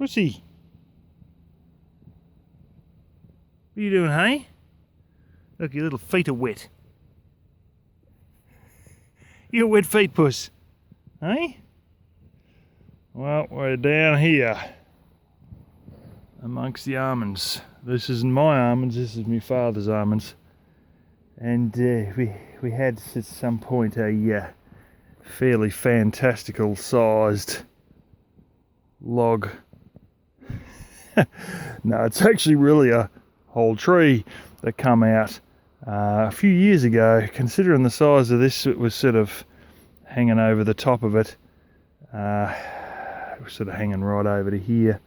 Pussy. What are you doing, hey? Look, your little feet are wet. You got wet feet, puss. Hey? Well, we're down here amongst the almonds. This isn't my almonds, this is my father's almonds. And we had at some point a fairly fantastical sized log. No, it's actually really a whole tree that come out a few years ago. Considering the size of this, it was sort of hanging over the top of it. It was sort of hanging right over to here.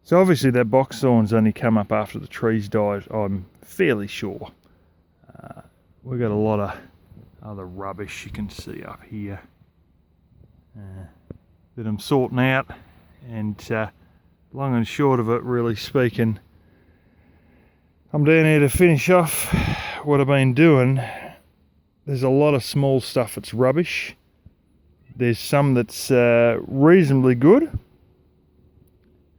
So obviously that box thorn's only come up after the trees died, I'm fairly sure. We've got a lot of other rubbish you can see up here that I'm sorting out, and long and short of it, really speaking, I'm down here to finish off what I've been doing. There's a lot of small stuff that's rubbish. There's some that's reasonably good.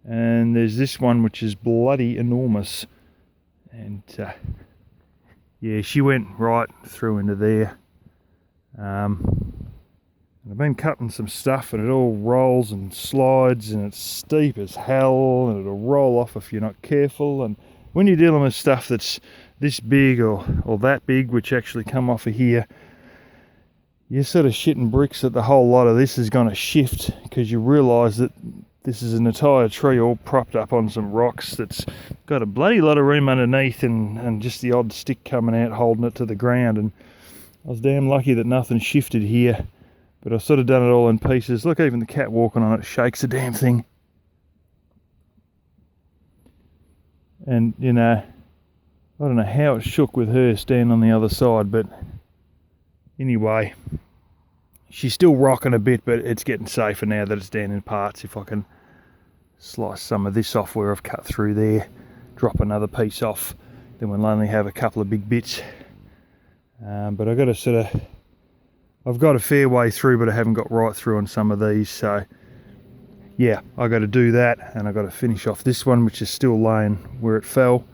And there's this one which is bloody enormous. And yeah, she went right through into there. I've been cutting some stuff and it all rolls and slides and it's steep as hell and it'll roll off if you're not careful. And when you're dealing with stuff that's this big or that big, which actually come off of here, you're sort of shitting bricks that the whole lot of this is going to shift, because you realise that this is an entire tree all propped up on some rocks that's got a bloody lot of room underneath and just the odd stick coming out holding it to the ground. And I was damn lucky that nothing shifted here, but I've sort of done it all in pieces. Look, even the cat walking on it shakes the damn thing. And you know, I don't know how it shook with her standing on the other side, but anyway, she's still rocking a bit, but it's getting safer now that it's down in parts. If I can slice some of this off where I've cut through there, drop another piece off, then we'll only have a couple of big bits. But I've got to sort of, I've got a fair way through, but I haven't got right through on some of these. So yeah, I've got to do that, and I've got to finish off this one, which is still laying where it fell.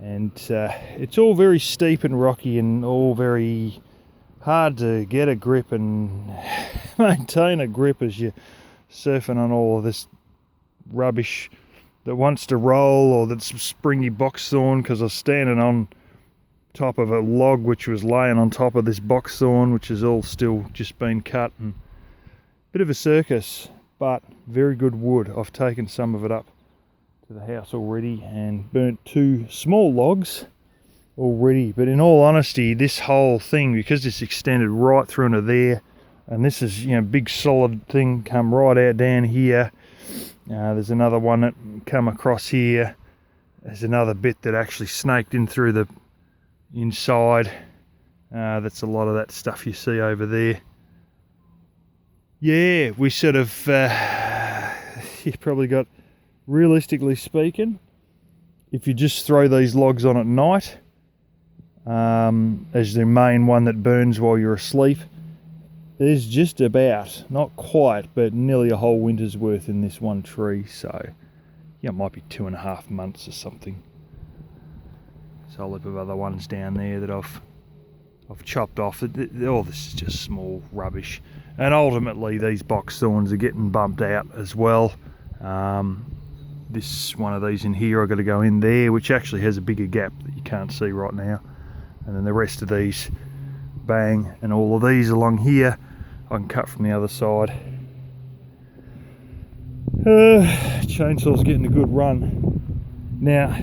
And it's all very steep and rocky and all very hard to get a grip and maintain a grip as you're surfing on all of this rubbish that wants to roll, or that's springy box thorn, because I was standing on top of a log which was laying on top of this box thorn, which is all still just been cut, and bit of a circus, but very good wood. I've taken some of it up to the house already and burnt 2 small logs already. But in all honesty, this whole thing, because it's extended right through into there, and this is, you know, big solid thing come right out down here. There's another one that come across here. There's another bit that actually snaked in through the inside. That's a lot of that stuff you see over there. Yeah, we sort of you probably got, realistically speaking, if you just throw these logs on at night, as the main one that burns while you're asleep, there's just about, not quite, but nearly a whole winter's worth in this one tree. So yeah, it might be 2.5 months or something. So a heap of other ones down there that I've chopped off. All this is just small rubbish, and ultimately these box thorns are getting bumped out as well. This one of these in here, I've got to go in there, which actually has a bigger gap that you can't see right now. And then the rest of these, bang, and all of these along here, I can cut from the other side. Chainsaw's getting a good run. Now,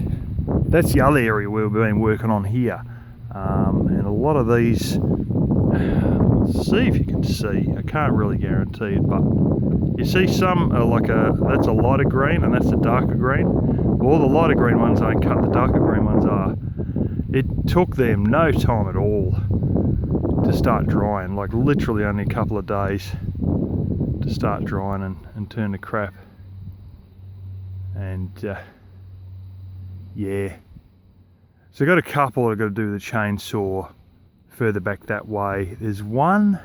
that's the other area we've been working on here. And a lot of these, see if you can see, I can't really guarantee it, but you see some are like that's a lighter green and that's a darker green. All the lighter green ones ain't cut, the darker green ones are. It took them no time at all to start drying, like literally only a couple of days to start drying and turn to crap. And yeah, so I've got a couple I've got to do with the chainsaw further back that way. There's one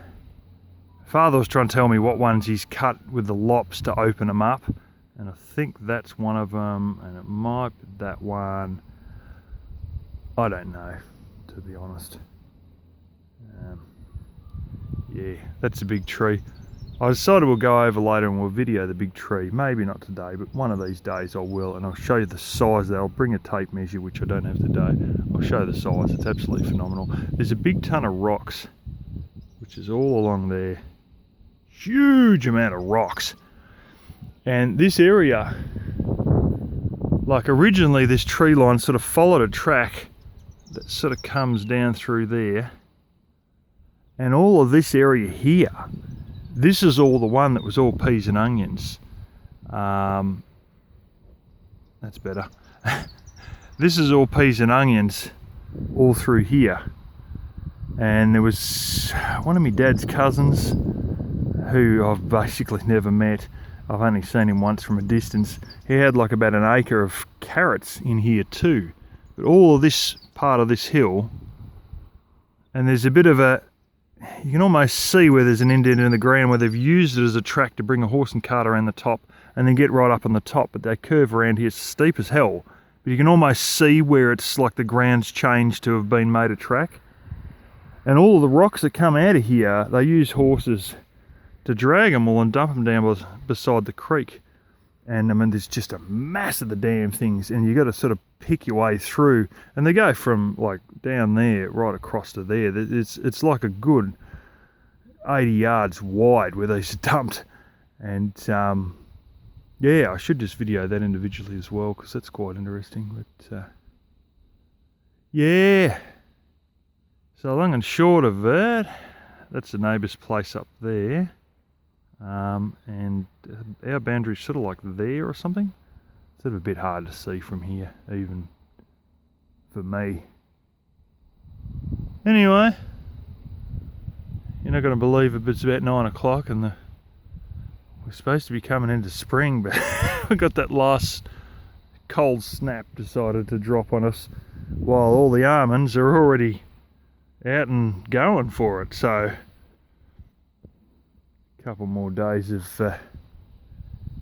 Father was trying to tell me what ones he's cut with the lops to open them up, and I think that's one of them, and it might be that one. I don't know, to be honest. Yeah, that's a big tree. I decided we'll go over later and we'll video the big tree. Maybe not today, but one of these days I will, and I'll show you the size there. I'll bring a tape measure, which I don't have today. I'll show you the size. It's absolutely phenomenal. There's a big ton of rocks, which is all along there. Huge amount of rocks. And this area, like originally this tree line sort of followed a track that sort of comes down through there. And all of this area here, this is all the one that was all peas and onions. That's better. This is all peas and onions all through here. And there was one of my dad's cousins who I've basically never met. I've only seen him once from a distance. He had like about an acre of carrots in here too. But all of this part of this hill, and there's a bit of a, you can almost see where there's an indent in the ground where they've used it as a track to bring a horse and cart around the top and then get right up on the top, but they curve around here. It's steep as hell, but you can almost see where it's like the ground's changed to have been made a track. And all of the rocks that come out of here, they use horses to drag them all and dump them down beside the creek. And I mean, there's just a mass of the damn things, and you got to sort of pick your way through. And they go from like down there right across to there. It's like a good 80 yards wide where these are dumped. And yeah, I should just video that individually as well, because that's quite interesting. But yeah, so long and short of it, that's the neighbour's place up there. And our boundary's sort of like there or something. It's sort of a bit hard to see from here, even for me. Anyway, you're not going to believe it, but it's about 9 o'clock and we're supposed to be coming into spring, but we got that last cold snap decided to drop on us while all the almonds are already out and going for it. So couple more days of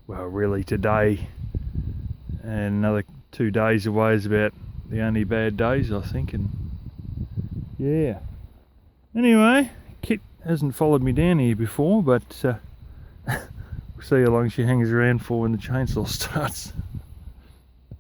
well, really today and another 2 days away is about the only bad days, I think. And yeah, anyway, Kit hasn't followed me down here before, but we'll see how long she hangs around for when the chainsaw starts.